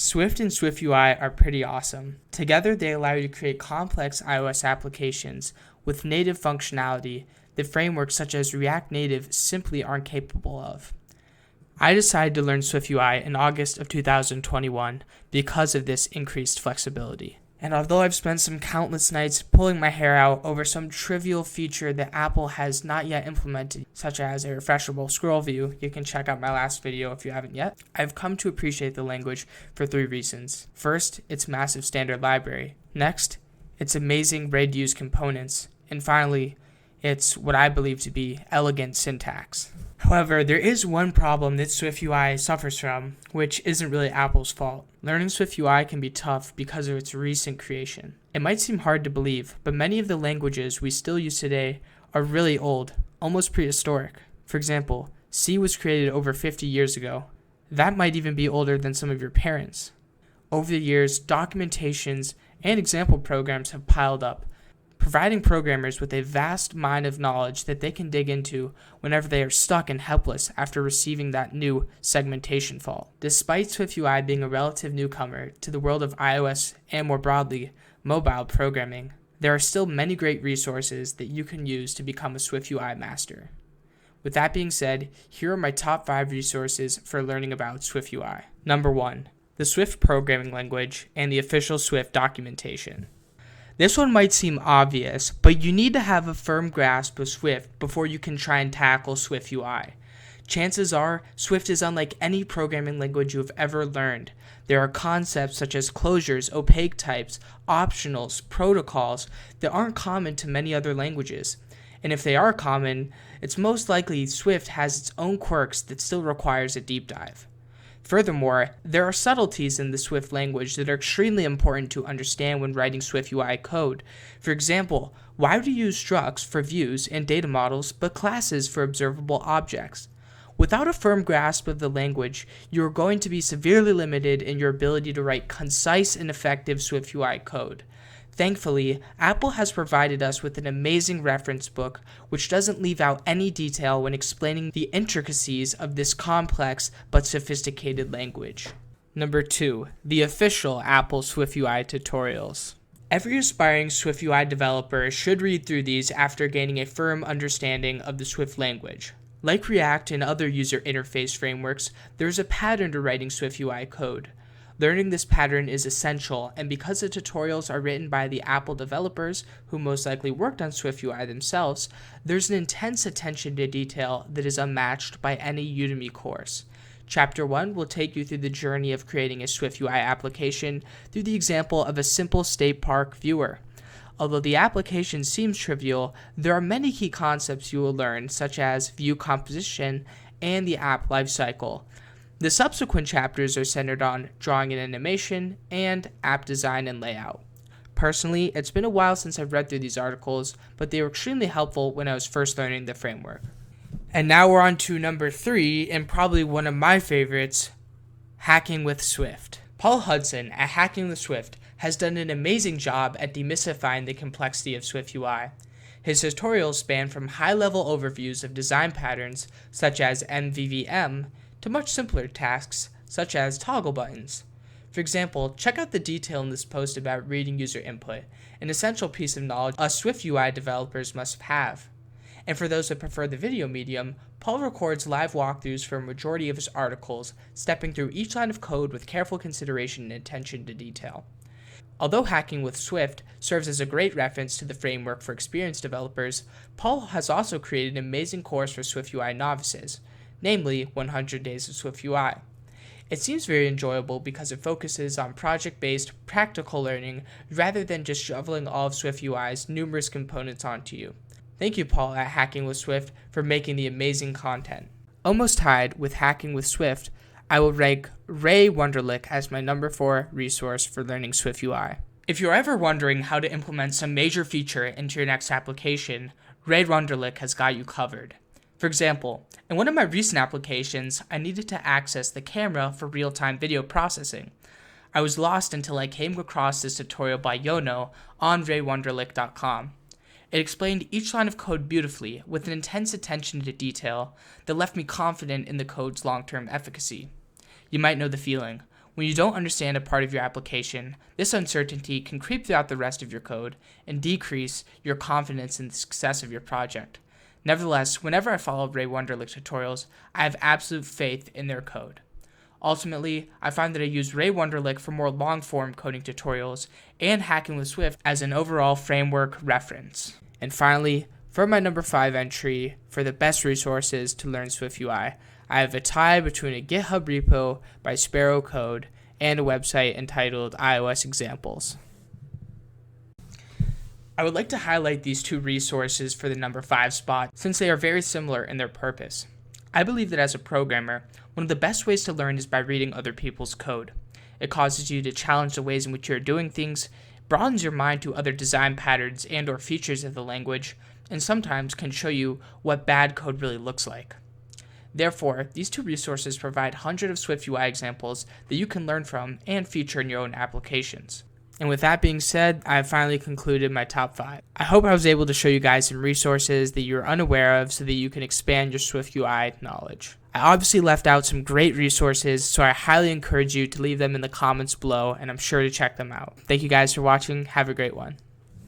Swift and SwiftUI are pretty awesome. Together, they allow you to create complex iOS applications with native functionality that frameworks such as React Native simply aren't capable of. I decided to learn SwiftUI in August of 2021 because of this increased flexibility. And although I've spent some countless nights pulling my hair out over some trivial feature that Apple has not yet implemented, such as a refreshable scroll view, you can check out my last video if you haven't yet, I've come to appreciate the language for 3 reasons. First, its massive standard library. Next, its amazing ready-to-use components. And finally, its what I believe to be elegant syntax. However, there is one problem that SwiftUI suffers from, which isn't really Apple's fault. Learning SwiftUI can be tough because of its recent creation. It might seem hard to believe, but many of the languages we still use today are really old, almost prehistoric. For example, C was created over 50 years ago. That might even be older than some of your parents. Over the years, documentations and example programs have piled up, providing programmers with a vast mine of knowledge that they can dig into whenever they are stuck and helpless after receiving that new segmentation fault. Despite SwiftUI being a relative newcomer to the world of iOS and more broadly, mobile programming, there are still many great resources that you can use to become a SwiftUI master. With that being said, here are my top 5 resources for learning about SwiftUI. Number 1, the Swift programming language and the official Swift documentation. This one might seem obvious, but you need to have a firm grasp of Swift before you can try and tackle SwiftUI. Chances are, Swift is unlike any programming language you have ever learned. There are concepts such as closures, opaque types, optionals, protocols that aren't common to many other languages. And if they are common, it's most likely Swift has its own quirks that still requires a deep dive. Furthermore, there are subtleties in the Swift language that are extremely important to understand when writing SwiftUI code. For example, why do you use structs for views and data models but classes for observable objects? Without a firm grasp of the language, you are going to be severely limited in your ability to write concise and effective SwiftUI code. Thankfully, Apple has provided us with an amazing reference book which doesn't leave out any detail when explaining the intricacies of this complex but sophisticated language. Number 2, the official Apple SwiftUI Tutorials. Every aspiring SwiftUI developer should read through these after gaining a firm understanding of the Swift language. Like React and other user interface frameworks, there is a pattern to writing SwiftUI code. Learning this pattern is essential, and because the tutorials are written by the Apple developers, who most likely worked on SwiftUI themselves, there's an intense attention to detail that is unmatched by any Udemy course. Chapter 1 will take you through the journey of creating a SwiftUI application through the example of a simple state park viewer. Although the application seems trivial, there are many key concepts you will learn, such as view composition and the app lifecycle. The subsequent chapters are centered on drawing and animation and app design and layout. Personally, it's been a while since I've read through these articles, but they were extremely helpful when I was first learning the framework. And now we're on to number 3, and probably one of my favorites, Hacking with Swift. Paul Hudson at Hacking with Swift has done an amazing job at demystifying the complexity of SwiftUI. His tutorials span from high-level overviews of design patterns, such as MVVM, to much simpler tasks, such as toggle buttons. For example, check out the detail in this post about reading user input, an essential piece of knowledge us SwiftUI developers must have. And for those that prefer the video medium, Paul records live walkthroughs for a majority of his articles, stepping through each line of code with careful consideration and attention to detail. Although Hacking with Swift serves as a great reference to the framework for experienced developers, Paul has also created an amazing course for SwiftUI novices, namely 100 Days of SwiftUI. It seems very enjoyable because it focuses on project-based, practical learning rather than just shoveling all of SwiftUI's numerous components onto you. Thank you, Paul at Hacking with Swift, for making the amazing content. Almost tied with Hacking with Swift, I will rank Wunderlich as my number 4 resource for learning SwiftUI. If you're ever wondering how to implement some major feature into your next application, Wunderlich has got you covered. For example, in one of my recent applications, I needed to access the camera for real-time video processing. I was lost until I came across this tutorial by Yono on raywunderlich.com. It explained each line of code beautifully, with an intense attention to detail that left me confident in the code's long-term efficacy. You might know the feeling. When you don't understand a part of your application, this uncertainty can creep throughout the rest of your code and decrease your confidence in the success of your project. Nevertheless, whenever I follow Wunderlich tutorials, I have absolute faith in their code. Ultimately, I find that I use Wunderlich for more long-form coding tutorials and Hacking with Swift as an overall framework reference. And finally, for my number 5 entry for the best resources to learn SwiftUI, I have a tie between a GitHub repo by Sparrow Code and a website entitled iOS Examples. I would like to highlight these two resources for the number 5 spot since they are very similar in their purpose. I believe that as a programmer, one of the best ways to learn is by reading other people's code. It causes you to challenge the ways in which you're doing things, broadens your mind to other design patterns and or features of the language, and sometimes can show you what bad code really looks like. Therefore, these two resources provide hundreds of SwiftUI examples that you can learn from and feature in your own applications. And with that being said, I have finally concluded my top 5. I hope I was able to show you guys some resources that you're unaware of so that you can expand your SwiftUI knowledge. I obviously left out some great resources, so I highly encourage you to leave them in the comments below, and I'm sure to check them out. Thank you guys for watching. Have a great one.